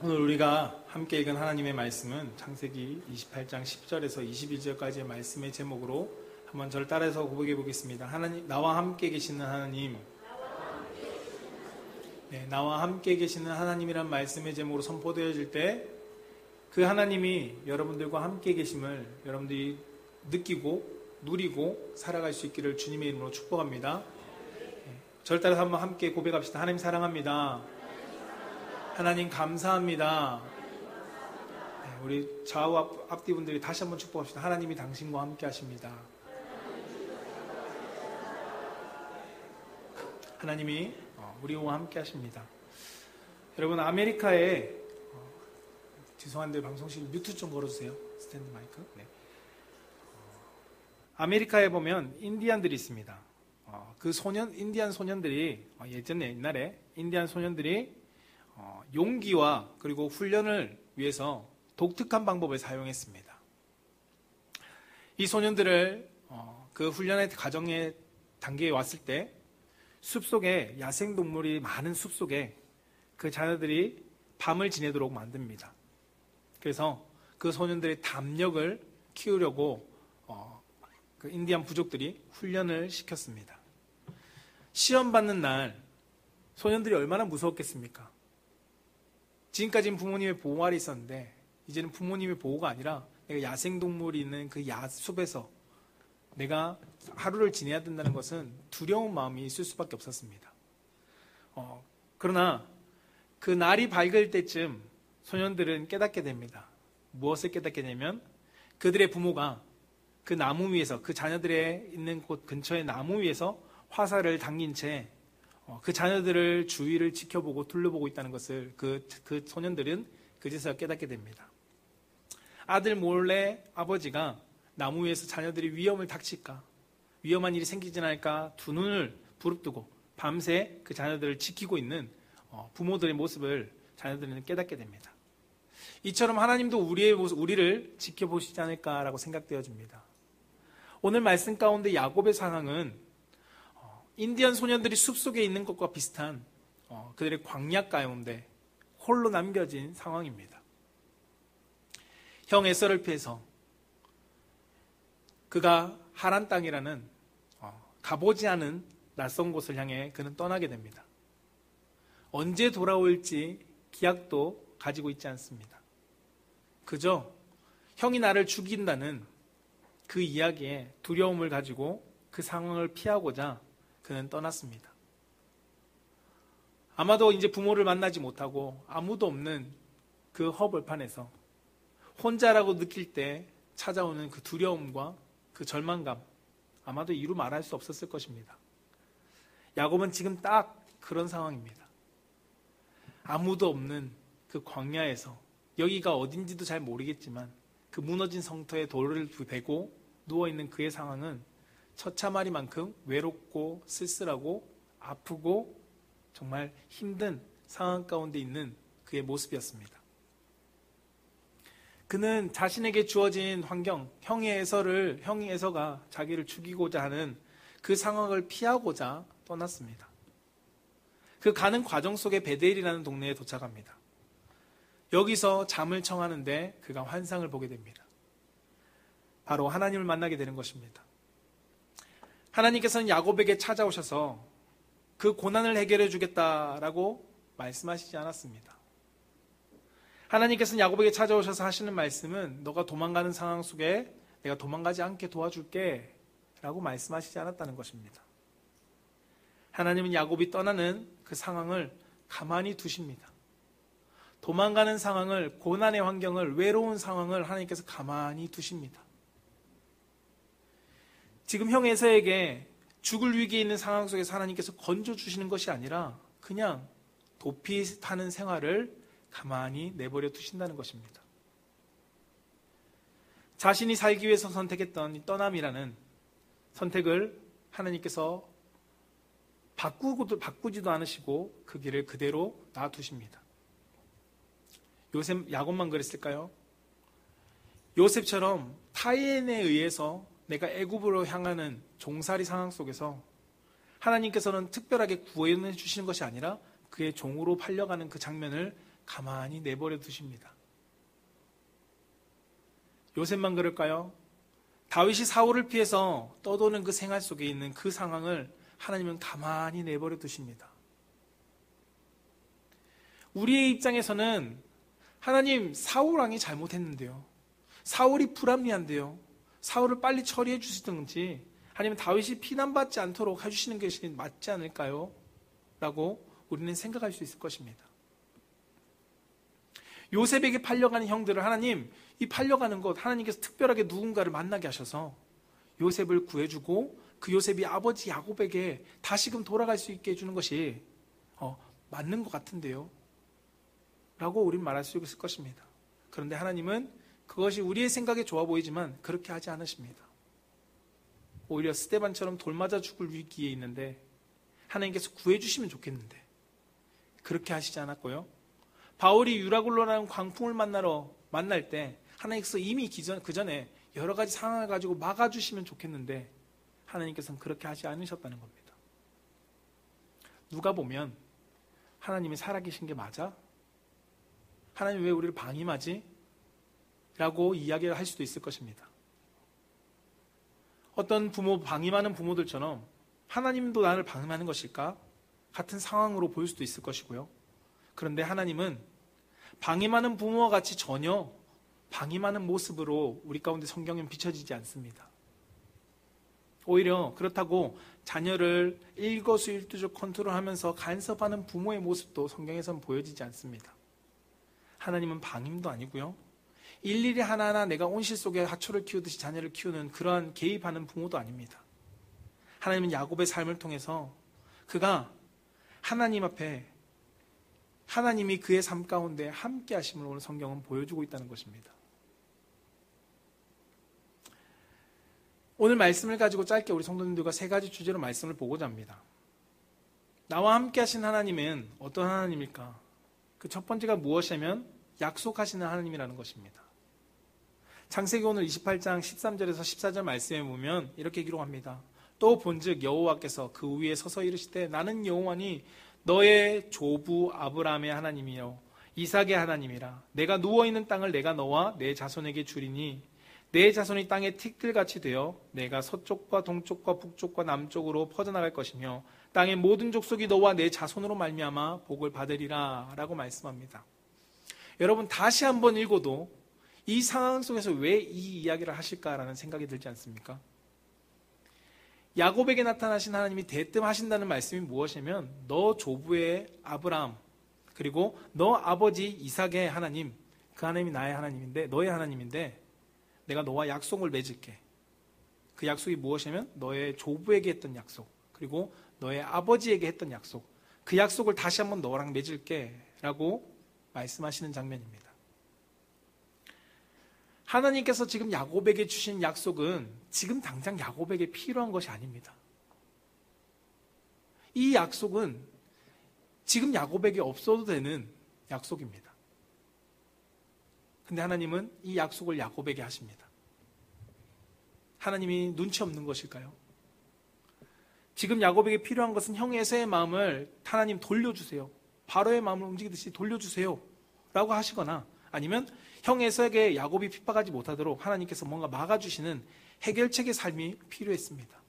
오늘 우리가 함께 읽은 하나님의 말씀은 창세기 28장 10절에서 21절까지의 말씀의 제목으로 한번 저를 따라서 고백해 보겠습니다. 하나님, 나와 함께 계시는 하나님. 네, 나와 함께 계시는 하나님이란 말씀의 제목으로 선포되어질 때 그 하나님이 여러분들과 함께 계심을 여러분들이 느끼고 누리고 살아갈 수 있기를 주님의 이름으로 축복합니다. 네, 저를 따라서 한번 함께 고백합시다. 하나님 사랑합니다. 하나님 감사합니다. 네, 우리 좌우 앞뒤 분들이 다시 한번 축복합시다. 하나님이 당신과 함께 하십니다. 하나님이 우리와 함께 하십니다. 여러분, 아메리카에 죄송한데 방송실 뮤트 좀 걸어주세요. 스탠드 마이크. 네. 아메리카에 보면 인디안들이 있습니다. 그 인디안 소년들이 옛날에 인디안 소년들이 용기와 그리고 훈련을 위해서 독특한 방법을 사용했습니다. 이 소년들을 그 훈련의 과정의 단계에 왔을 때 숲속에 야생동물이 많은 숲속에 그 자녀들이 밤을 지내도록 만듭니다. 그래서 그 소년들의 담력을 키우려고 그 인디안 부족들이 훈련을 시켰습니다. 시험 받는 날 소년들이 얼마나 무서웠겠습니까? 지금까지는 부모님의 보호 아래 있었는데 이제는 부모님의 보호가 아니라 내가 야생동물이 있는 그 야숲에서 내가 하루를 지내야 된다는 것은 두려운 마음이 있을 수밖에 없었습니다. 그러나 그 날이 밝을 때쯤 소년들은 깨닫게 됩니다. 무엇을 깨닫게 되냐면 그들의 부모가 그 나무 위에서 그 자녀들의 있는 곳 근처의 나무 위에서 화살을 당긴 채 그 자녀들을 주위를 지켜보고 둘러보고 있다는 것을 그 소년들은 그제서야 깨닫게 됩니다. 아들 몰래 아버지가 나무 위에서 자녀들이 위험을 닥칠까, 위험한 일이 생기지 않을까 두 눈을 부릅뜨고 밤새 그 자녀들을 지키고 있는 부모들의 모습을 자녀들은 깨닫게 됩니다. 이처럼 하나님도 우리를 지켜보시지 않을까라고 생각되어집니다. 오늘 말씀 가운데 야곱의 상황은 인디안 소년들이 숲속에 있는 것과 비슷한 그들의 광야 가운데 홀로 남겨진 상황입니다. 형 에서를 피해서 그가 하란 땅이라는 가보지 않은 낯선 곳을 향해 그는 떠나게 됩니다. 언제 돌아올지 기약도 가지고 있지 않습니다. 그저 형이 나를 죽인다는 그 이야기에 두려움을 가지고 그 상황을 피하고자 그는 떠났습니다. 아마도 이제 부모를 만나지 못하고 아무도 없는 그 허벌판에서 혼자라고 느낄 때 찾아오는 그 두려움과 그 절망감, 아마도 이루 말할 수 없었을 것입니다. 야곱은 지금 딱 그런 상황입니다. 아무도 없는 그 광야에서 여기가 어딘지도 잘 모르겠지만 그 무너진 성터에 돌을 대고 누워있는 그의 상황은 처참하리만큼 외롭고 쓸쓸하고 아프고 정말 힘든 상황 가운데 있는 그의 모습이었습니다. 그는 자신에게 주어진 환경, 형이 에서가 자기를 죽이고자 하는 그 상황을 피하고자 떠났습니다. 그 가는 과정 속에 베델이라는 동네에 도착합니다. 여기서 잠을 청하는데 그가 환상을 보게 됩니다. 바로 하나님을 만나게 되는 것입니다. 하나님께서는 야곱에게 찾아오셔서 그 고난을 해결해 주겠다라고 말씀하시지 않았습니다. 하나님께서는 야곱에게 찾아오셔서 하시는 말씀은 너가 도망가는 상황 속에 내가 도망가지 않게 도와줄게 라고 말씀하시지 않았다는 것입니다. 하나님은 야곱이 떠나는 그 상황을 가만히 두십니다. 도망가는 상황을, 고난의 환경을, 외로운 상황을 하나님께서 가만히 두십니다. 지금 형 에서에게 죽을 위기에 있는 상황 속에서 하나님께서 건져주시는 것이 아니라 그냥 도피 타는 생활을 가만히 내버려 두신다는 것입니다. 자신이 살기 위해서 선택했던 이 떠남이라는 선택을 하나님께서 바꾸지도 않으시고 그 길을 그대로 놔두십니다. 야곱만 그랬을까요? 요셉처럼 타인에 의해서 내가 애굽으로 향하는 종살이 상황 속에서 하나님께서는 특별하게 구원해 주시는 것이 아니라 그의 종으로 팔려가는 그 장면을 가만히 내버려 두십니다. 요셉만 그럴까요? 다윗이 사울을 피해서 떠도는 그 생활 속에 있는 그 상황을 하나님은 가만히 내버려 두십니다. 우리의 입장에서는 하나님, 사울 왕이 잘못했는데요. 사울이 불합리한데요. 사울을 빨리 처리해 주시든지 아니면 다윗이 피난받지 않도록 해주시는 것이 맞지 않을까요? 라고 우리는 생각할 수 있을 것입니다. 요셉에게 팔려가는 형들을 하나님, 이 팔려가는 것 하나님께서 특별하게 누군가를 만나게 하셔서 요셉을 구해주고 그 요셉이 아버지 야곱에게 다시금 돌아갈 수 있게 해주는 것이 맞는 것 같은데요. 라고 우리는 말할 수 있을 것입니다. 그런데 하나님은 그것이 우리의 생각에 좋아 보이지만 그렇게 하지 않으십니다. 오히려 스데반처럼 돌 맞아 죽을 위기에 있는데 하나님께서 구해주시면 좋겠는데 그렇게 하시지 않았고요. 바울이 유라굴로라는 광풍을 만날 때 하나님께서 이미 그 전에 여러 가지 상황을 가지고 막아주시면 좋겠는데 하나님께서는 그렇게 하지 않으셨다는 겁니다. 누가 보면 하나님이 살아계신 게 맞아? 하나님 왜 우리를 방임하지? 라고 이야기를 할 수도 있을 것입니다. 어떤 방임하는 부모들처럼 하나님도 나를 방임하는 것일까? 같은 상황으로 보일 수도 있을 것이고요. 그런데 하나님은 방임하는 부모와 같이 전혀 방임하는 모습으로 우리 가운데 성경엔 비춰지지 않습니다. 오히려 그렇다고 자녀를 일거수일투족 컨트롤하면서 간섭하는 부모의 모습도 성경에서는 보여지지 않습니다. 하나님은 방임도 아니고요. 일일이 하나하나 내가 온실 속에 하초를 키우듯이 자녀를 키우는 그러한 개입하는 부모도 아닙니다. 하나님은 야곱의 삶을 통해서 그가 하나님 앞에 하나님이 그의 삶 가운데 함께 하심을 오늘 성경은 보여주고 있다는 것입니다. 오늘 말씀을 가지고 짧게 우리 성도님들과 세 가지 주제로 말씀을 보고자 합니다. 나와 함께 하신 하나님은 어떤 하나님일까? 그 첫 번째가 무엇이냐면 약속하시는 하나님이라는 것입니다. 창세기 오늘 28장 13절에서 14절 말씀에 보면 이렇게 기록합니다. 또 본즉 여호와께서 그 위에 서서 이르시되 나는 여호와니 너의 조부 아브라함의 하나님이요 이삭의 하나님이라. 내가 누워있는 땅을 내가 너와 내 자손에게 주리니 내 자손이 땅의 티끌같이 되어 내가 서쪽과 동쪽과 북쪽과 남쪽으로 퍼져나갈 것이며 땅의 모든 족속이 너와 내 자손으로 말미암아 복을 받으리라 라고 말씀합니다. 여러분 다시 한번 읽어도 이 상황 속에서 왜 이 이야기를 하실까라는 생각이 들지 않습니까? 야곱에게 나타나신 하나님이 대뜸 하신다는 말씀이 무엇이냐면 너 조부의 아브라함 그리고 너 아버지 이삭의 하나님, 그 하나님이 나의 하나님인데 너의 하나님인데 내가 너와 약속을 맺을게. 그 약속이 무엇이냐면 너의 조부에게 했던 약속 그리고 너의 아버지에게 했던 약속, 그 약속을 다시 한번 너랑 맺을게 라고 말씀하시는 장면입니다. 하나님께서 지금 야곱에게 주신 약속은 지금 당장 야곱에게 필요한 것이 아닙니다. 이 약속은 지금 야곱에게 없어도 되는 약속입니다. 근데 하나님은 이 약속을 야곱에게 하십니다. 하나님이 눈치 없는 것일까요? 지금 야곱에게 필요한 것은 형 에서의 마음을 하나님 돌려주세요. 바로의 마음을 움직이듯이 돌려주세요 라고 하시거나 아니면 형 에서에게 야곱이 핍박하지 못하도록 하나님께서 뭔가 막아주시는 해결책의 삶이 필요했습니다.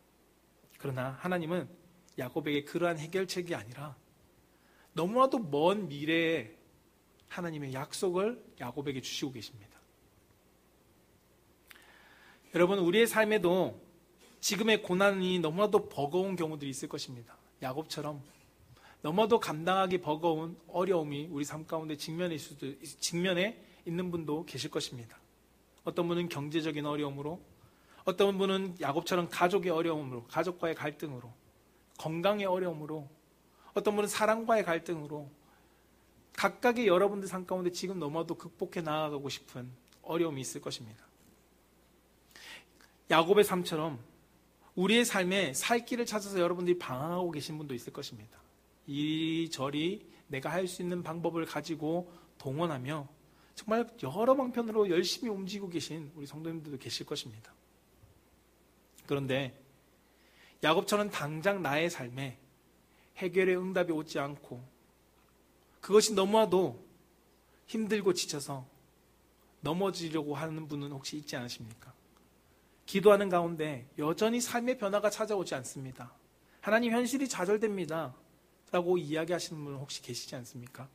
그러나 하나님은 야곱에게 그러한 해결책이 아니라 너무나도 먼 미래에 하나님의 약속을 야곱에게 주시고 계십니다. 여러분 우리의 삶에도 지금의 고난이 너무나도 버거운 경우들이 있을 것입니다. 야곱처럼 너무나도 감당하기 버거운 어려움이 우리 삶 가운데 직면에 있는 분도 계실 것입니다. 어떤 분은 경제적인 어려움으로, 어떤 분은 야곱처럼 가족의 어려움으로, 가족과의 갈등으로, 건강의 어려움으로, 어떤 분은 사랑과의 갈등으로 각각의 여러분들 삶 가운데 지금 너무나도 극복해 나아가고 싶은 어려움이 있을 것입니다. 야곱의 삶처럼 우리의 삶에 살 길을 찾아서 여러분들이 방황하고 계신 분도 있을 것입니다. 이리저리 내가 할 수 있는 방법을 가지고 동원하며 정말 여러 방편으로 열심히 움직이고 계신 우리 성도님들도 계실 것입니다. 그런데 야곱처럼 당장 나의 삶에 해결의 응답이 오지 않고 그것이 너무나도 힘들고 지쳐서 넘어지려고 하는 분은 혹시 있지 않으십니까? 기도하는 가운데 여전히 삶의 변화가 찾아오지 않습니다. 하나님 현실이 좌절됩니다 라고 이야기하시는 분 혹시 계시지 않습니까?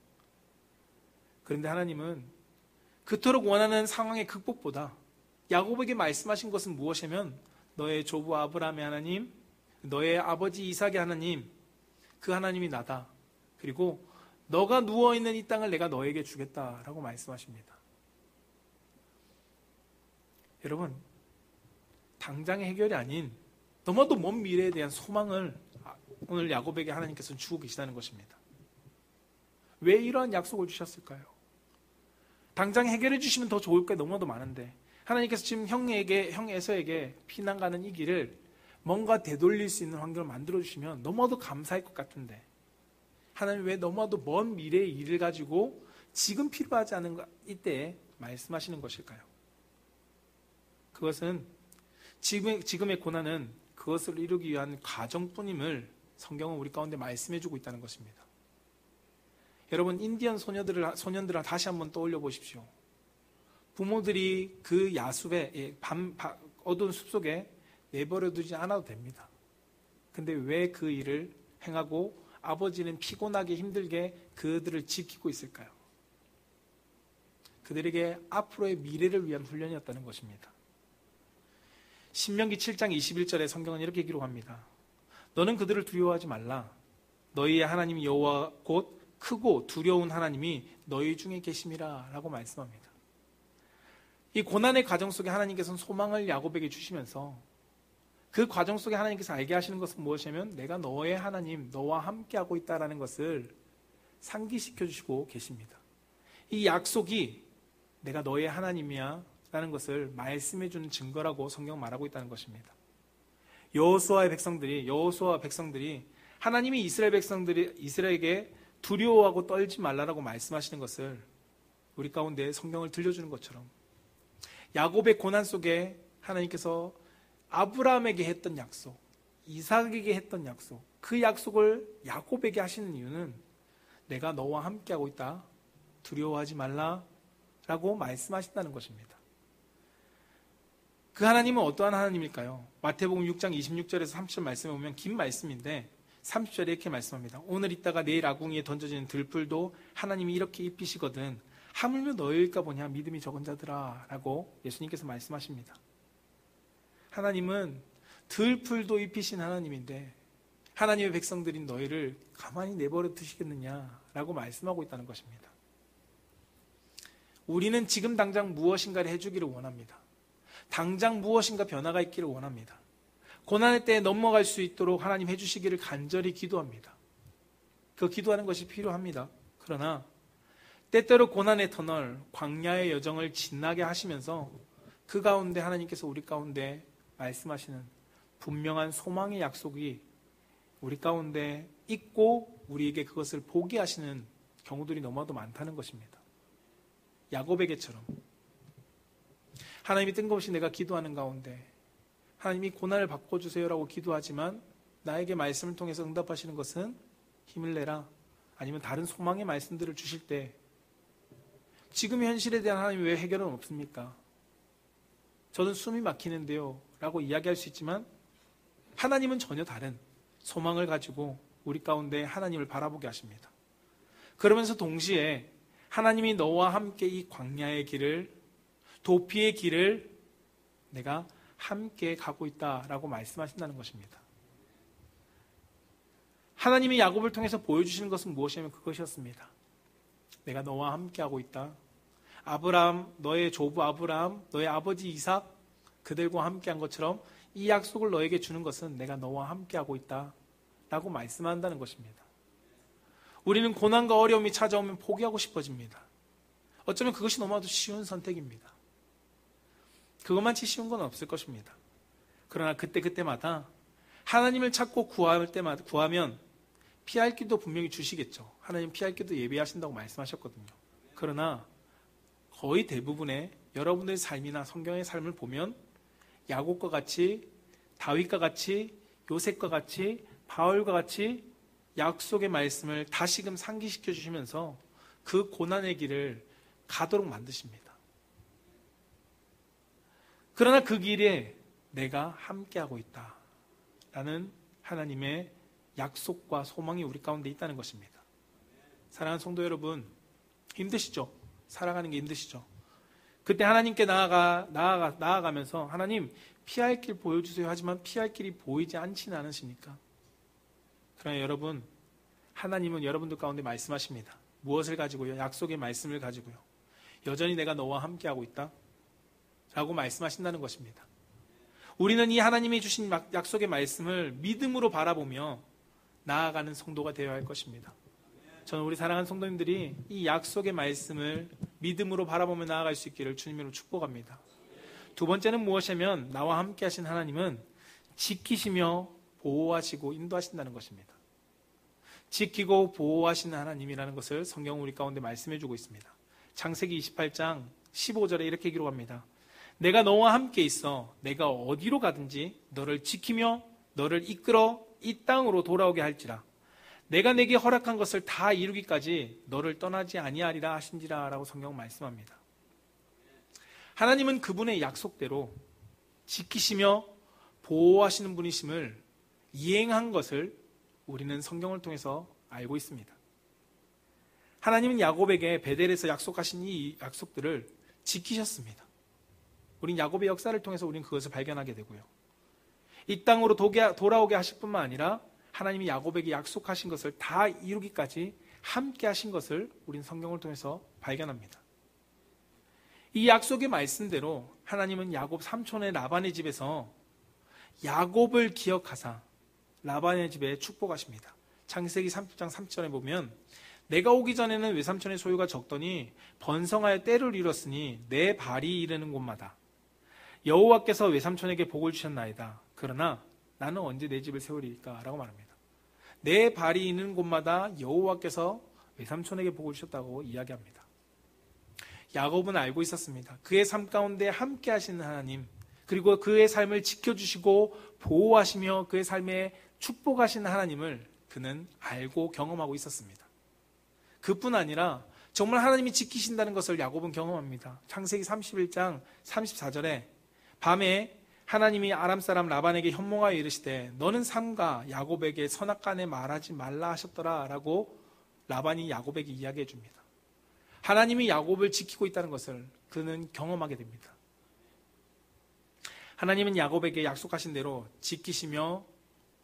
그런데 하나님은 그토록 원하는 상황의 극복보다 야곱에게 말씀하신 것은 무엇이냐면 너의 조부 아브라함의 하나님, 너의 아버지 이삭의 하나님, 그 하나님이 나다. 그리고 너가 누워있는 이 땅을 내가 너에게 주겠다라고 말씀하십니다. 여러분, 당장의 해결이 아닌 너무나도 먼 미래에 대한 소망을 오늘 야곱에게 하나님께서는 주고 계시다는 것입니다. 왜 이러한 약속을 주셨을까요? 당장 해결해 주시면 더 좋을 게 너무나도 많은데 하나님께서 지금 형 에서에게 피난 가는 이 길을 뭔가 되돌릴 수 있는 환경을 만들어 주시면 너무나도 감사할 것 같은데 하나님 왜 너무나도 먼 미래의 일을 가지고 지금 필요하지 않은 이때에 말씀하시는 것일까요? 그것은 지금의 고난은 그것을 이루기 위한 과정뿐임을 성경은 우리 가운데 말씀해주고 있다는 것입니다. 여러분, 인디언 소년들을 다시 한번 떠올려 보십시오. 부모들이 그 야숲에 어두운 숲속에 내버려 두지 않아도 됩니다. 근데 왜 그 일을 행하고 아버지는 피곤하게 힘들게 그들을 지키고 있을까요? 그들에게 앞으로의 미래를 위한 훈련이었다는 것입니다. 신명기 7장 21절에 성경은 이렇게 기록합니다. 너는 그들을 두려워하지 말라. 너희의 하나님 여호와 곧 크고 두려운 하나님이 너희 중에 계심이라 라고 말씀합니다. 이 고난의 과정 속에 하나님께서는 소망을 야곱에게 주시면서 그 과정 속에 하나님께서 알게 하시는 것은 무엇이냐면 내가 너의 하나님, 너와 함께하고 있다는 것을 상기시켜 주시고 계십니다. 이 약속이 내가 너의 하나님이야 라는 것을 말씀해 주는 증거라고 성경은 말하고 있다는 것입니다. 여호수아와 백성들이 하나님이 이스라엘에게 두려워하고 떨지 말라라고 말씀하시는 것을 우리 가운데 성경을 들려주는 것처럼 야곱의 고난 속에 하나님께서 아브라함에게 했던 약속, 이삭에게 했던 약속, 그 약속을 야곱에게 하시는 이유는 내가 너와 함께하고 있다, 두려워하지 말라라고 말씀하신다는 것입니다. 그 하나님은 어떠한 하나님일까요? 마태복음 6장 26절에서 30절 말씀에 보면 긴 말씀인데 30절에 이렇게 말씀합니다. 오늘 있다가 내일 아궁이에 던져지는 들풀도 하나님이 이렇게 입히시거든 하물며 너희일까 보냐 믿음이 적은 자들아 라고 예수님께서 말씀하십니다. 하나님은 들풀도 입히신 하나님인데 하나님의 백성들인 너희를 가만히 내버려 두시겠느냐라고 말씀하고 있다는 것입니다. 우리는 지금 당장 무엇인가를 해주기를 원합니다. 당장 무엇인가 변화가 있기를 원합니다. 고난의 때에 넘어갈 수 있도록 하나님 해주시기를 간절히 기도합니다. 그 기도하는 것이 필요합니다. 그러나 때때로 고난의 터널, 광야의 여정을 지나게 하시면서 그 가운데 하나님께서 우리 가운데 말씀하시는 분명한 소망의 약속이 우리 가운데 있고 우리에게 그것을 보게 하시는 경우들이 너무나도 많다는 것입니다. 야곱에게처럼 하나님이 뜬금없이 내가 기도하는 가운데 하나님이 고난을 바꿔주세요라고 기도하지만 나에게 말씀을 통해서 응답하시는 것은 힘을 내라 아니면 다른 소망의 말씀들을 주실 때 지금의 현실에 대한 하나님 왜 해결은 없습니까? 저는 숨이 막히는데요 라고 이야기할 수 있지만 하나님은 전혀 다른 소망을 가지고 우리 가운데 하나님을 바라보게 하십니다. 그러면서 동시에 하나님이 너와 함께 이 광야의 길을 도피의 길을 내가 함께 가고 있다라고 말씀하신다는 것입니다. 하나님이 야곱을 통해서 보여주시는 것은 무엇이냐면 그것이었습니다. 내가 너와 함께하고 있다. 아브라함, 너의 조부 아브라함, 너의 아버지 이삭 그들과 함께한 것처럼 이 약속을 너에게 주는 것은 내가 너와 함께하고 있다 라고 말씀한다는 것입니다. 우리는 고난과 어려움이 찾아오면 포기하고 싶어집니다. 어쩌면 그것이 너무나도 쉬운 선택입니다. 그것만치 쉬운 건 없을 것입니다. 그러나 그때마다 하나님을 찾고 구하면 피할 길도 분명히 주시겠죠. 하나님 피할 길도 예비하신다고 말씀하셨거든요. 그러나 거의 대부분의 여러분들의 삶이나 성경의 삶을 보면 야곱과 같이 다윗과 같이 요셉과 같이 바울과 같이 약속의 말씀을 다시금 상기시켜 주시면서 그 고난의 길을 가도록 만드십니다. 그러나 그 길에 내가 함께하고 있다 라는 하나님의 약속과 소망이 우리 가운데 있다는 것입니다. 사랑하는 성도 여러분, 힘드시죠? 살아가는 게 힘드시죠? 그때 하나님께 나아가면서 하나님 피할 길 보여주세요 하지만 피할 길이 보이지 않지는 않으십니까? 그러나 여러분, 하나님은 여러분들 가운데 말씀하십니다. 무엇을 가지고요? 약속의 말씀을 가지고요. 여전히 내가 너와 함께하고 있다 라고 말씀하신다는 것입니다. 우리는 이 하나님이 주신 약속의 말씀을 믿음으로 바라보며 나아가는 성도가 되어야 할 것입니다. 저는 우리 사랑하는 성도님들이 이 약속의 말씀을 믿음으로 바라보며 나아갈 수 있기를 주님으로 축복합니다. 두 번째는 무엇이냐면 나와 함께 하신 하나님은 지키시며 보호하시고 인도하신다는 것입니다. 지키고 보호하시는 하나님이라는 것을 성경은 우리 가운데 말씀해 주고 있습니다. 창세기 28장 15절에 이렇게 기록합니다. 내가 너와 함께 있어 내가 어디로 가든지 너를 지키며 너를 이끌어 이 땅으로 돌아오게 할지라. 내가 내게 허락한 것을 다 이루기까지 너를 떠나지 아니하리라 하신지라 라고 성경 말씀합니다. 하나님은 그분의 약속대로 지키시며 보호하시는 분이심을 이행한 것을 우리는 성경을 통해서 알고 있습니다. 하나님은 야곱에게 베델에서 약속하신 이 약속들을 지키셨습니다. 우린 야곱의 역사를 통해서 우리는 그것을 발견하게 되고요. 이 땅으로 돌아오게 하실 뿐만 아니라 하나님이 야곱에게 약속하신 것을 다 이루기까지 함께 하신 것을 우린 성경을 통해서 발견합니다. 이 약속의 말씀대로 하나님은 야곱 삼촌의 라반의 집에서 야곱을 기억하사 라반의 집에 축복하십니다. 창세기 30장 3절에 보면 내가 오기 전에는 외삼촌의 소유가 적더니 번성하여 때를 이뤘으니 내 발이 이르는 곳마다 여호와께서 외삼촌에게 복을 주셨나이다. 그러나 나는 언제 내 집을 세우리까? 라고 말합니다. 내 발이 있는 곳마다 여호와께서 외삼촌에게 복을 주셨다고 이야기합니다. 야곱은 알고 있었습니다. 그의 삶 가운데 함께 하시는 하나님, 그리고 그의 삶을 지켜주시고 보호하시며 그의 삶에 축복하시는 하나님을 그는 알고 경험하고 있었습니다. 그뿐 아니라 정말 하나님이 지키신다는 것을 야곱은 경험합니다. 창세기 31장 34절에 밤에 하나님이 아람 사람 라반에게 현몽하여 이르시되 너는 삼가 야곱에게 선악간에 말하지 말라 하셨더라 라고 라반이 야곱에게 이야기해 줍니다. 하나님이 야곱을 지키고 있다는 것을 그는 경험하게 됩니다. 하나님은 야곱에게 약속하신 대로 지키시며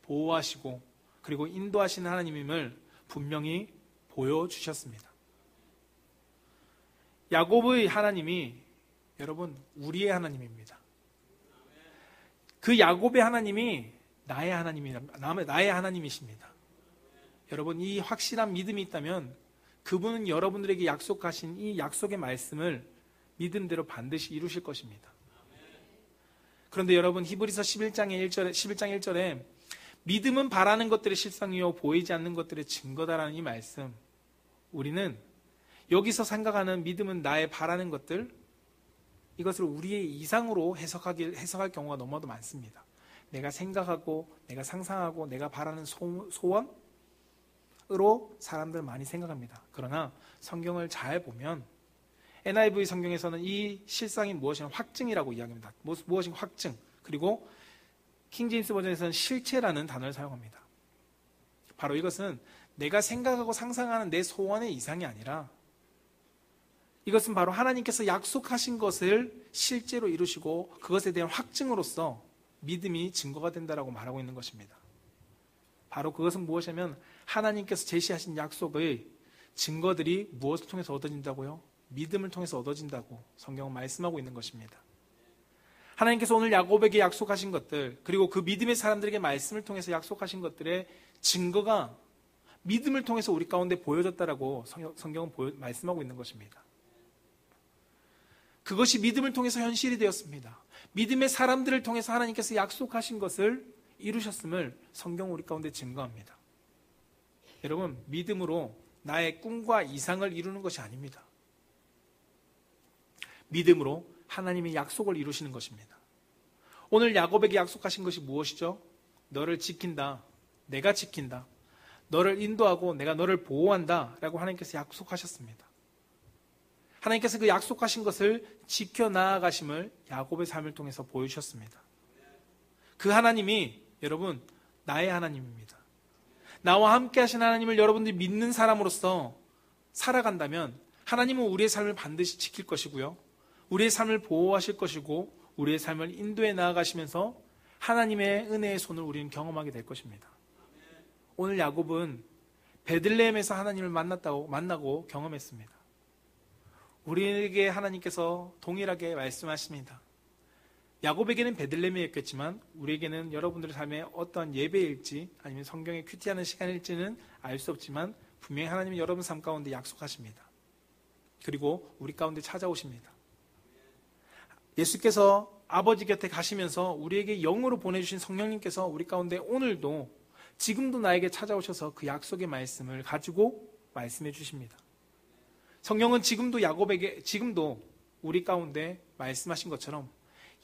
보호하시고 그리고 인도하시는 하나님임을 분명히 보여주셨습니다. 야곱의 하나님이 여러분 우리의 하나님입니다. 그 야곱의 하나님이 나의 하나님이십니다. 여러분 이 확실한 믿음이 있다면 그분은 여러분들에게 약속하신 이 약속의 말씀을 믿음대로 반드시 이루실 것입니다. 그런데 여러분 히브리서 11장 1절에 믿음은 바라는 것들의 실상이요 보이지 않는 것들의 증거다라는 이 말씀, 우리는 여기서 생각하는 믿음은 나의 바라는 것들, 이것을 우리의 이상으로 해석할 경우가 너무나도 많습니다. 내가 생각하고 내가 상상하고 내가 바라는 소원으로 사람들은 많이 생각합니다. 그러나 성경을 잘 보면 NIV 성경에서는 이 실상이 무엇이냐 확증이라고 이야기합니다. 무엇이 확증, 그리고 킹제임스 버전에서는 실체라는 단어를 사용합니다. 바로 이것은 내가 생각하고 상상하는 내 소원의 이상이 아니라 이것은 바로 하나님께서 약속하신 것을 실제로 이루시고 그것에 대한 확증으로서 믿음이 증거가 된다라고 말하고 있는 것입니다. 바로 그것은 무엇이냐면 하나님께서 제시하신 약속의 증거들이 무엇을 통해서 얻어진다고요? 믿음을 통해서 얻어진다고 성경은 말씀하고 있는 것입니다. 하나님께서 오늘 야곱에게 약속하신 것들, 그리고 그 믿음의 사람들에게 말씀을 통해서 약속하신 것들의 증거가 믿음을 통해서 우리 가운데 보여졌다라고 성경은 말씀하고 있는 것입니다. 그것이 믿음을 통해서 현실이 되었습니다. 믿음의 사람들을 통해서 하나님께서 약속하신 것을 이루셨음을 성경은 우리 가운데 증거합니다. 여러분, 믿음으로 나의 꿈과 이상을 이루는 것이 아닙니다. 믿음으로 하나님의 약속을 이루시는 것입니다. 오늘 야곱에게 약속하신 것이 무엇이죠? 너를 지킨다. 내가 지킨다. 너를 인도하고 내가 너를 보호한다 라고 하나님께서 약속하셨습니다. 하나님께서 그 약속하신 것을 지켜나가심을 야곱의 삶을 통해서 보여주셨습니다. 그 하나님이 여러분 나의 하나님입니다. 나와 함께 하신 하나님을 여러분들이 믿는 사람으로서 살아간다면 하나님은 우리의 삶을 반드시 지킬 것이고요, 우리의 삶을 보호하실 것이고, 우리의 삶을 인도해 나아가시면서 하나님의 은혜의 손을 우리는 경험하게 될 것입니다. 오늘 야곱은 베들레헴에서 하나님을 만나고 경험했습니다. 우리에게 하나님께서 동일하게 말씀하십니다. 야곱에게는 베들레헴이었겠지만 우리에게는 여러분들의 삶에 어떠한 예배일지 아니면 성경에 큐티하는 시간일지는 알 수 없지만 분명히 하나님은 여러분 삶 가운데 약속하십니다. 그리고 우리 가운데 찾아오십니다. 예수께서 아버지 곁에 가시면서 우리에게 영으로 보내주신 성령님께서 우리 가운데 오늘도 지금도 나에게 찾아오셔서 그 약속의 말씀을 가지고 말씀해 주십니다. 성령은 지금도 우리 가운데 말씀하신 것처럼,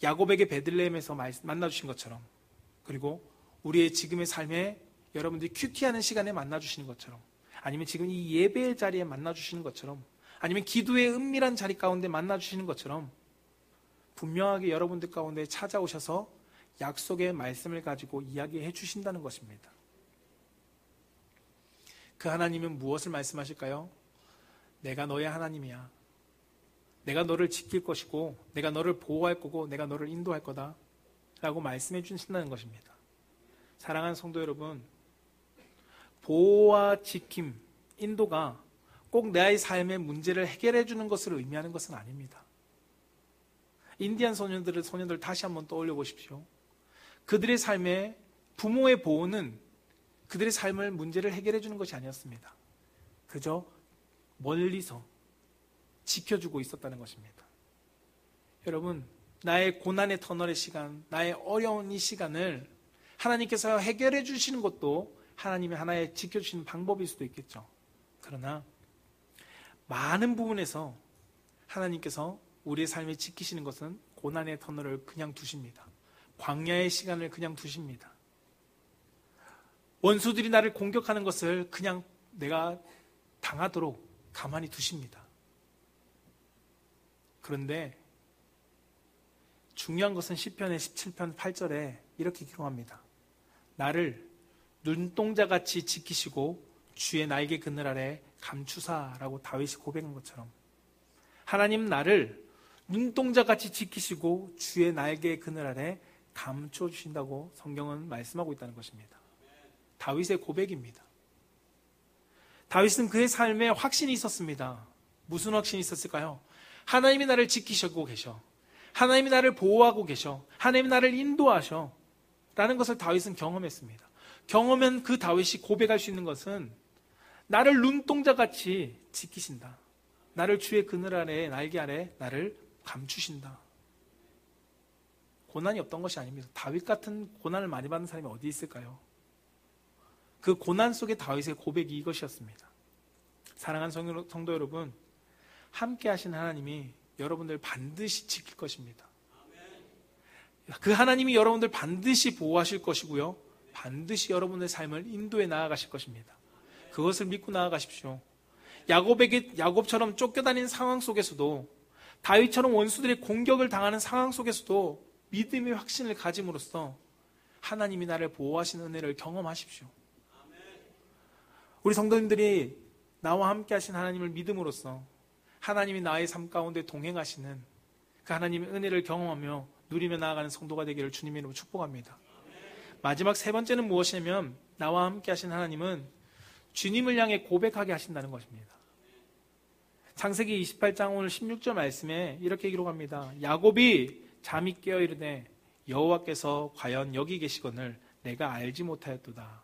야곱에게 베들레헴에서 만나주신 것처럼, 그리고 우리의 지금의 삶에 여러분들이 큐티하는 시간에 만나주시는 것처럼, 아니면 지금 이 예배의 자리에 만나주시는 것처럼, 아니면 기도의 은밀한 자리 가운데 만나주시는 것처럼 분명하게 여러분들 가운데 찾아오셔서 약속의 말씀을 가지고 이야기해 주신다는 것입니다. 그 하나님은 무엇을 말씀하실까요? 내가 너의 하나님이야. 내가 너를 지킬 것이고, 내가 너를 보호할 거고, 내가 너를 인도할 거다 라고 말씀해 주신다는 것입니다. 사랑하는 성도 여러분, 보호와 지킴, 인도가 꼭 나의 삶의 문제를 해결해 주는 것을 의미하는 것은 아닙니다. 인디안 소년들 다시 한번 떠올려 보십시오. 그들의 삶에 부모의 보호는 그들의 삶을 문제를 해결해 주는 것이 아니었습니다. 그저 멀리서 지켜주고 있었다는 것입니다. 여러분, 나의 고난의 터널의 시간, 나의 어려운 이 시간을 하나님께서 해결해 주시는 것도 하나님의 하나의 지켜주시는 방법일 수도 있겠죠. 그러나 많은 부분에서 하나님께서 우리의 삶을 지키시는 것은 고난의 터널을 그냥 두십니다. 광야의 시간을 그냥 두십니다. 원수들이 나를 공격하는 것을 그냥 내가 당하도록 가만히 두십니다. 그런데 중요한 것은 시편의 17편 8절에 이렇게 기록합니다. 나를 눈동자같이 지키시고 주의 날개 그늘 아래 감추사라고 다윗이 고백한 것처럼 하나님 나를 눈동자같이 지키시고 주의 날개 그늘 아래 감춰주신다고 성경은 말씀하고 있다는 것입니다. 다윗의 고백입니다. 다윗은 그의 삶에 확신이 있었습니다. 무슨 확신이 있었을까요? 하나님이 나를 지키시고 계셔. 하나님이 나를 보호하고 계셔. 하나님이 나를 인도하셔. 라는 것을 다윗은 경험했습니다. 경험한 그 다윗이 고백할 수 있는 것은 나를 눈동자같이 지키신다. 나를 주의 그늘 아래, 날개 아래 나를 감추신다. 고난이 없던 것이 아닙니다. 다윗 같은 고난을 많이 받는 사람이 어디 있을까요? 그 고난 속에 다윗의 고백이 이것이었습니다. 사랑하는 성도 여러분, 함께 하신 하나님이 여러분들 반드시 지킬 것입니다. 그 하나님이 여러분들 반드시 보호하실 것이고요, 반드시 여러분의 삶을 인도해 나아가실 것입니다. 그것을 믿고 나아가십시오. 야곱처럼 쫓겨다니는 상황 속에서도, 다윗처럼 원수들의 공격을 당하는 상황 속에서도 믿음의 확신을 가짐으로써 하나님이 나를 보호하시는 은혜를 경험하십시오. 우리 성도님들이 나와 함께 하신 하나님을 믿음으로써 하나님이 나의 삶 가운데 동행하시는 그 하나님의 은혜를 경험하며 누리며 나아가는 성도가 되기를 주님의 이름으로 축복합니다. 마지막 세 번째는 무엇이냐면, 나와 함께 하신 하나님은 주님을 향해 고백하게 하신다는 것입니다. 창세기 28장 오늘 16절 말씀에 이렇게 기록합니다. 야곱이 잠이 깨어 이르되 여호와께서 과연 여기 계시거늘 내가 알지 못하였도다.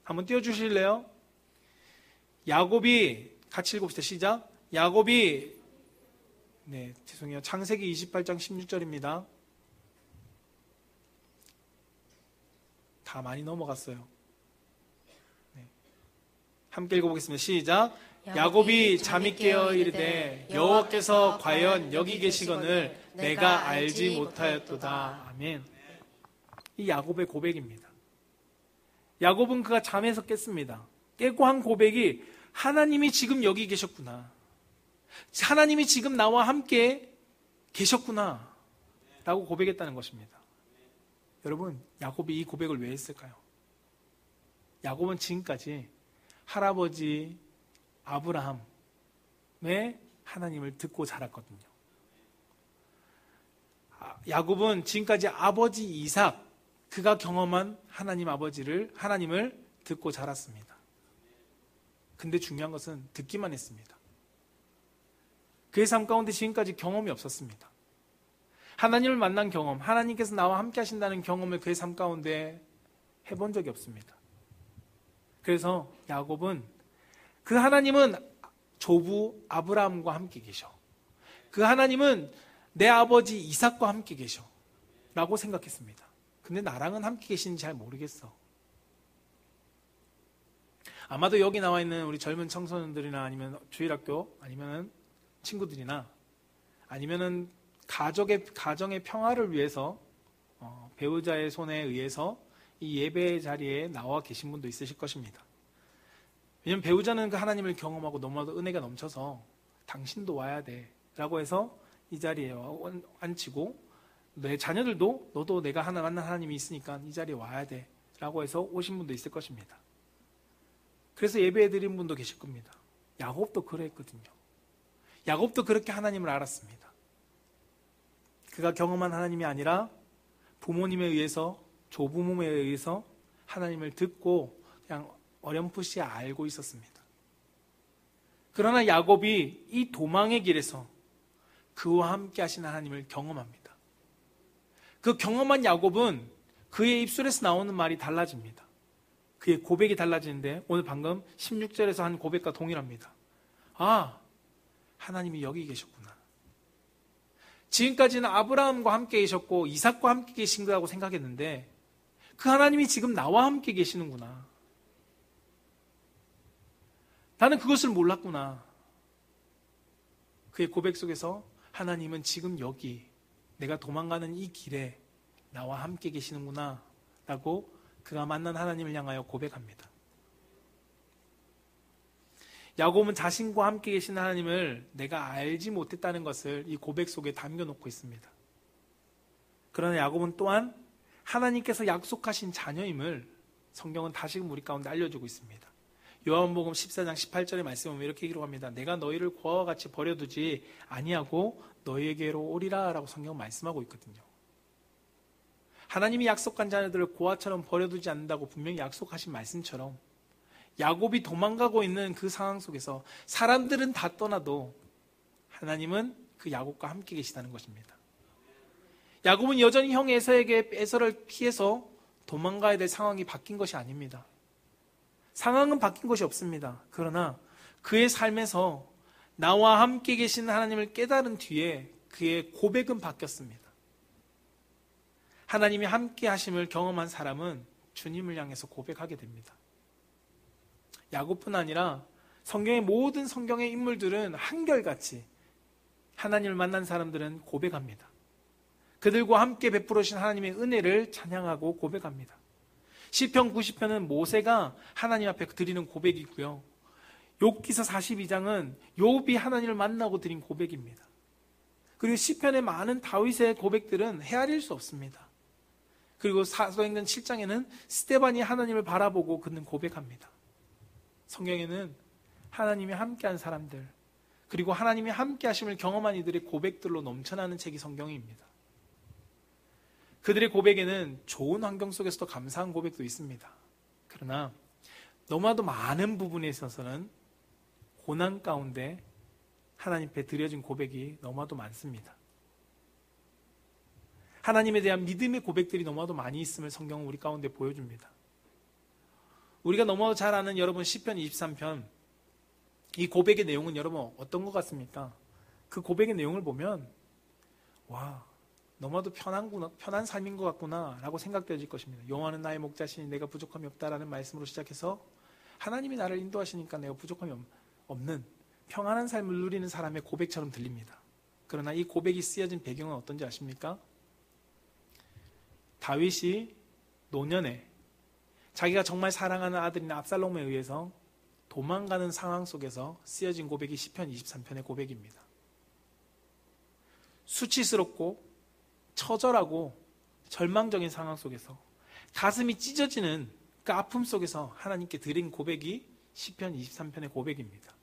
한번 띄워주실래요? 야곱이, 같이 읽읍시다. 시작. 야곱이, 창세기 28장 16절입니다. 다 많이 넘어갔어요. 함께 읽어보겠습니다. 시작. 야곱이 잠이 깨어 이르되 여호와께서 과연 여기 계시거늘 내가 알지 못하였도다. 아멘. 이 야곱의 고백입니다. 야곱은 그가 잠에서 깼습니다. 깨고 한 고백이 하나님이 지금 여기 계셨구나. 하나님이 지금 나와 함께 계셨구나 라고 고백했다는 것입니다. 여러분, 야곱이 이 고백을 왜 했을까요? 야곱은 지금까지 할아버지 아브라함의 하나님을 듣고 자랐거든요. 야곱은 지금까지 아버지 이삭, 그가 경험한 하나님을 듣고 자랐습니다. 근데 중요한 것은 듣기만 했습니다. 그의 삶 가운데 지금까지 경험이 없었습니다. 하나님을 만난 경험, 하나님께서 나와 함께 하신다는 경험을 그의 삶 가운데 해본 적이 없습니다. 그래서 야곱은 그 하나님은 조부 아브라함과 함께 계셔. 그 하나님은 내 아버지 이삭과 함께 계셔. 라고 생각했습니다. 근데 나랑은 함께 계시는지 잘 모르겠어. 아마도 여기 나와 있는 우리 젊은 청소년들이나 아니면 주일학교 아니면 친구들이나 아니면은 가정의 평화를 위해서 배우자의 손에 의해서 이 예배 자리에 나와 계신 분도 있으실 것입니다. 왜냐하면 배우자는 그 하나님을 경험하고 너무나도 은혜가 넘쳐서 당신도 와야 돼 라고 해서 이 자리에 앉히고 내 자녀들도 너도 내가 만난 하나님이 있으니까 이 자리에 와야 돼 라고 해서 오신 분도 있을 것입니다. 그래서 예배해 드린 분도 계실 겁니다. 야곱도 그랬거든요. 야곱도 그렇게 하나님을 알았습니다. 그가 경험한 하나님이 아니라 부모님에 의해서, 조부모에 의해서 하나님을 듣고 그냥 어렴풋이 알고 있었습니다. 그러나 야곱이 이 도망의 길에서 그와 함께 하신 하나님을 경험합니다. 그 경험한 야곱은 그의 입술에서 나오는 말이 달라집니다. 그의 고백이 달라지는데 오늘 방금 16절에서 한 고백과 동일합니다. 아, 하나님이 여기 계셨구나. 지금까지는 아브라함과 함께 계셨고 이삭과 함께 계신 거라고 생각했는데 그 하나님이 지금 나와 함께 계시는구나. 나는 그것을 몰랐구나. 그의 고백 속에서 하나님은 지금 여기 내가 도망가는 이 길에 나와 함께 계시는구나 라고 그가 만난 하나님을 향하여 고백합니다. 야곱은 자신과 함께 계신 하나님을 내가 알지 못했다는 것을 이 고백 속에 담겨놓고 있습니다. 그러나 야곱은 또한 하나님께서 약속하신 자녀임을 성경은 다시금 우리 가운데 알려주고 있습니다. 요한복음 14장 18절의 말씀을 이렇게 기록합니다. 내가 너희를 고아와 같이 버려두지 아니하고 너희에게로 오리라 라고 성경은 말씀하고 있거든요. 하나님이 약속한 자녀들을 고아처럼 버려두지 않는다고 분명히 약속하신 말씀처럼 야곱이 도망가고 있는 그 상황 속에서 사람들은 다 떠나도 하나님은 그 야곱과 함께 계시다는 것입니다. 야곱은 여전히 형 에서를 피해서 도망가야 될 상황이 바뀐 것이 아닙니다. 상황은 바뀐 것이 없습니다. 그러나 그의 삶에서 나와 함께 계신 하나님을 깨달은 뒤에 그의 고백은 바뀌었습니다. 하나님이 함께 하심을 경험한 사람은 주님을 향해서 고백하게 됩니다. 야곱뿐 아니라 성경의 모든 성경의 인물들은 한결같이 하나님을 만난 사람들은 고백합니다. 그들과 함께 베풀어 주신 하나님의 은혜를 찬양하고 고백합니다. 시편 90편은 모세가 하나님 앞에 드리는 고백이고요. 욥기서 42장은 욥이 하나님을 만나고 드린 고백입니다. 그리고 시편의 많은 다윗의 고백들은 헤아릴 수 없습니다. 그리고 사도행전 7장에는 스데반이 하나님을 바라보고 그는 고백합니다. 성경에는 하나님이 함께한 사람들 그리고 하나님이 함께 하심을 경험한 이들의 고백들로 넘쳐나는 책이 성경입니다. 그들의 고백에는 좋은 환경 속에서도 감사한 고백도 있습니다. 그러나 너무나도 많은 부분에 있어서는 고난 가운데 하나님 앞에 드려진 고백이 너무나도 많습니다. 하나님에 대한 믿음의 고백들이 너무나도 많이 있음을 성경은 우리 가운데 보여줍니다. 우리가 너무나도 잘 아는 여러분 시편 23편 이 고백의 내용은 여러분 어떤 것 같습니까? 그 고백의 내용을 보면 와 너무나도 편한 삶인 것 같구나 라고 생각되어질 것입니다. 여호와는 나의 목자시니 내가 부족함이 없다라는 말씀으로 시작해서 하나님이 나를 인도하시니까 내가 부족함이 없는 평안한 삶을 누리는 사람의 고백처럼 들립니다. 그러나 이 고백이 쓰여진 배경은 어떤지 아십니까? 다윗이 노년에 자기가 정말 사랑하는 아들인 압살롬에 의해서 도망가는 상황 속에서 쓰여진 고백이 시편 23편의 고백입니다. 수치스럽고 처절하고 절망적인 상황 속에서 가슴이 찢어지는 그 아픔 속에서 하나님께 드린 고백이 시편 23편의 고백입니다.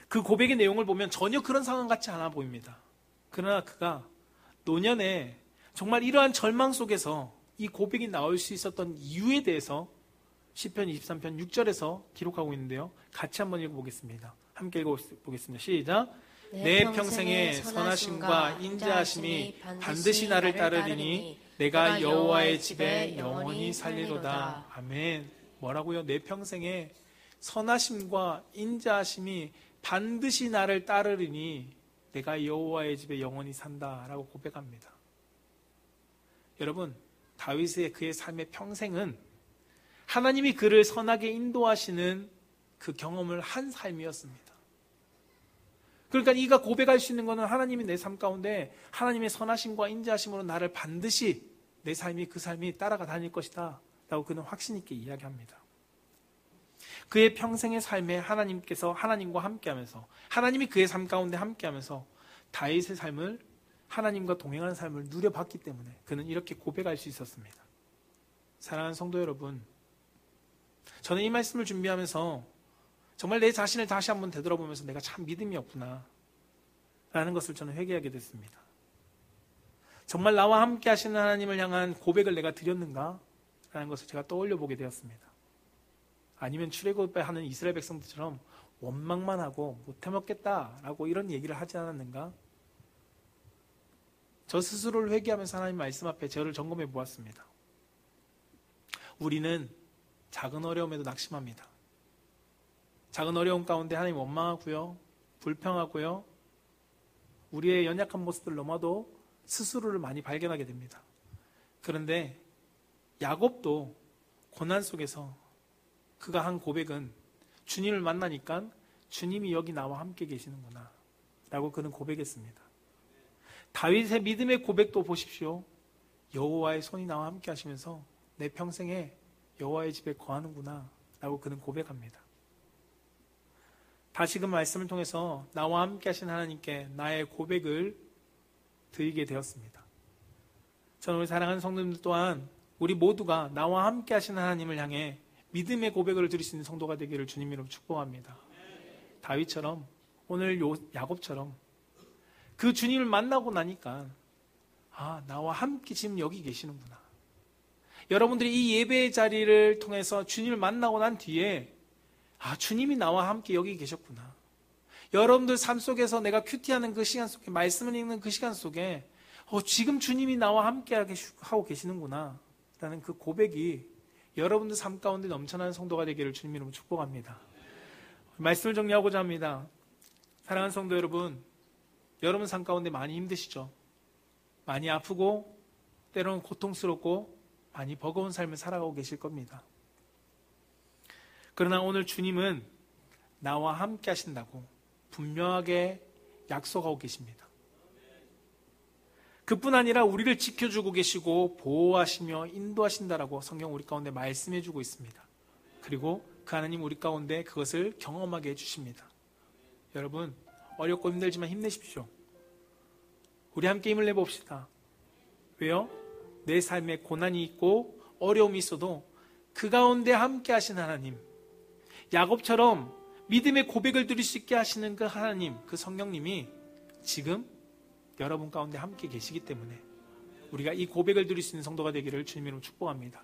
그 고백의 내용을 보면 전혀 그런 상황 같지 않아 보입니다. 그러나 그가 노년에 정말 이러한 절망 속에서 이 고백이 나올 수 있었던 이유에 대해서 시편 23편 6절에서 기록하고 있는데요. 같이 한번 읽어보겠습니다. 함께 읽어보겠습니다. 시작. 내 평생의 선하심과 인자하심이 반드시 나를 따르리니 내가 여호와의 집에 영원히 살리로다. 아멘. 뭐라고요? 내 평생의 선하심과 인자하심이 반드시 나를 따르리니 내가 여호와의 집에 영원히 산다라고 고백합니다. 여러분, 다윗의 그의 삶의 평생은 하나님이 그를 선하게 인도하시는 그 경험을 한 삶이었습니다. 그러니까 이가 고백할 수 있는 것은 하나님이 내 삶 가운데 하나님의 선하심과 인자하심으로 나를 반드시 내 삶이 그 삶이 따라가 다닐 것이다 라고 그는 확신 있게 이야기합니다. 그의 평생의 삶에 하나님께서 하나님과 함께하면서 하나님이 그의 삶 가운데 함께하면서 다윗의 삶을 하나님과 동행하는 삶을 누려봤기 때문에 그는 이렇게 고백할 수 있었습니다. 사랑하는 성도 여러분, 저는 이 말씀을 준비하면서 정말 내 자신을 다시 한번 되돌아보면서 내가 참 믿음이 없구나 라는 것을 저는 회개하게 됐습니다. 정말 나와 함께 하시는 하나님을 향한 고백을 내가 드렸는가? 라는 것을 제가 떠올려 보게 되었습니다. 아니면 출애굽하는 이스라엘 백성들처럼 원망만 하고 못 해먹겠다라고 이런 얘기를 하지 않았는가? 저 스스로를 회개하면서 하나님 말씀 앞에 저를 점검해 보았습니다. 우리는 작은 어려움에도 낙심합니다. 작은 어려움 가운데 하나님 원망하고요, 불평하고요, 우리의 연약한 모습들 넘어도 스스로를 많이 발견하게 됩니다. 그런데 야곱도 고난 속에서 그가 한 고백은 주님을 만나니까 주님이 여기 나와 함께 계시는구나 라고 그는 고백했습니다. 다윗의 믿음의 고백도 보십시오. 여호와의 손이 나와 함께 하시면서 내 평생에 여호와의 집에 거하는구나 라고 그는 고백합니다. 다시금 말씀을 통해서 나와 함께 하신 하나님께 나의 고백을 드리게 되었습니다. 저는 우리 사랑하는 성도님들 또한 우리 모두가 나와 함께 하신 하나님을 향해 믿음의 고백을 드릴 수 있는 성도가 되기를 주님 이름으로 축복합니다. 다윗처럼 오늘 야곱처럼 그 주님을 만나고 나니까 나와 함께 지금 여기 계시는구나. 여러분들이 이 예배의 자리를 통해서 주님을 만나고 난 뒤에 주님이 나와 함께 여기 계셨구나. 여러분들 삶 속에서 내가 큐티하는 그 시간 속에 말씀을 읽는 그 시간 속에 지금 주님이 나와 함께 하고 계시는구나 라는 그 고백이 여러분들 삶 가운데 넘쳐나는 성도가 되기를 주님 이름으로 축복합니다. 말씀을 정리하고자 합니다. 사랑하는 성도 여러분, 여러분 삶 가운데 많이 힘드시죠? 많이 아프고 때로는 고통스럽고 많이 버거운 삶을 살아가고 계실 겁니다. 그러나 오늘 주님은 나와 함께 하신다고 분명하게 약속하고 계십니다. 그뿐 아니라 우리를 지켜주고 계시고 보호하시며 인도하신다라고 성경 우리 가운데 말씀해주고 있습니다. 그리고 그 하나님 우리 가운데 그것을 경험하게 해주십니다. 여러분, 어렵고 힘들지만 힘내십시오. 우리 함께 힘을 내봅시다. 왜요? 내 삶에 고난이 있고 어려움이 있어도 그 가운데 함께 하신 하나님, 야곱처럼 믿음의 고백을 드릴 수 있게 하시는 그 하나님, 그 성령님이 지금 여러분 가운데 함께 계시기 때문에 우리가 이 고백을 드릴 수 있는 성도가 되기를 주님 이름으로 축복합니다.